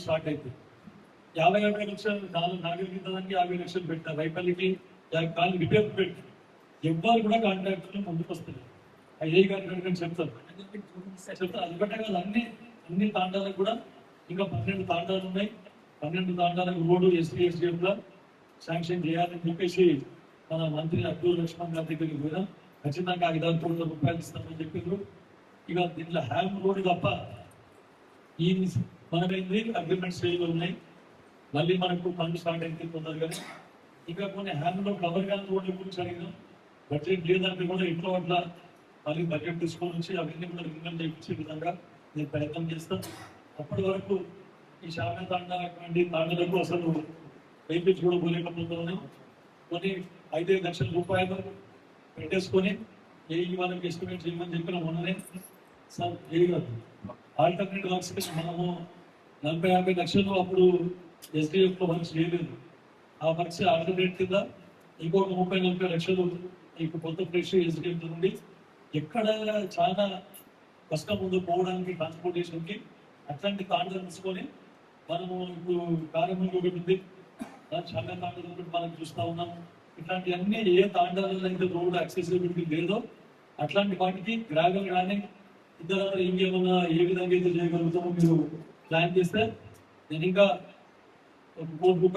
Start అవుతుంది. 50 లక్షలు నాగరికతకి 50 లక్షలు పెట్టారు, రైపల్లికి కాలు రిపేర్ పెట్టి ఎవ్వరు కూడా కాంట్రాక్టర్లు ముందుకు వస్తారు. ఐఏ గారు చెప్తారు అది పెట్టగల అన్ని తాండాలకు కూడా ఇంకా 12 తాండాలు ఉన్నాయి. 12 తాండాలకు రోడ్డు SDM గా శాంక్షన్ చేయాలని చెప్పేసి మన మంత్రి అబ్దుల్ లక్ష్మణ్ గారి దగ్గరికి పోయినా ఖచ్చితంగా 5,000 కోట్ల రూపాయలు ఇస్తామని చెప్పారు. ఇక దీంట్లో హ్యామ్ రోడ్డు తప్ప ఈ మనమైంది అగ్రిమెంట్స్ ఉన్నాయి. మళ్ళీ మనకు పనులు స్టార్ట్ అయితే తొందరగానే ఇంకా కొన్ని హ్యామ్లో కవర్ కాని రోడ్ల గురించి అడిగినాం. బడ్జెట్ లేదంటే కూడా ఇంట్లో అట్లా మళ్ళీ బడ్జెట్ తీసుకొని వచ్చి అవన్నీ కూడా రికమెండ్ చేయించే విధంగా నేను ప్రయత్నం చేస్తాను. అప్పటి వరకు ఈ శాఖ తాండాలటువంటి తాండలకు అసలు వేయించి కూడా పోలేకపోతున్నాను. కొన్ని 5 లక్షల రూపాయలు పెట్టేసుకొని వాళ్ళకి ఎస్టిమేట్ చేయమని చెప్పిన మొన్ననే సార్ ఆల్టర్నేటివ్ వర్క్స్ మనము 40-50 లక్షలు అప్పుడు SDF లో వర్క్స్ చేయలేదు. ఆ వర్క్స్ ఆల్టర్నేట్ కింద ఇంకొక 30-40 లక్షలు ఇప్పుడు కొత్త ఫ్రెష్ SDF నుండి ఎక్కడ చాలా కష్టం ఉందో పోవడానికి ట్రాన్స్పోర్టేషన్కి అట్లాంటి తాండాలు తీసుకొని మనము ఇప్పుడు కార్యక్రమం ఒకటి ఉంది, చాలా తాండాలు ఒకటి మనం చూస్తూ ఉన్నాం. ఇట్లాంటివన్నీ ఏ తాండాలలో అయితే రోడ్ యాక్సెసిబిలిటీ లేదో అట్లాంటి వాటికి గ్రావెల్ కానీ ఇతర ఇంకేమన్నా ఏ విధంగా అయితే చేయగలుగుతామో మీరు ప్లాన్ చేస్తే నేను ఇంకా 1 కోటి రూపాయలు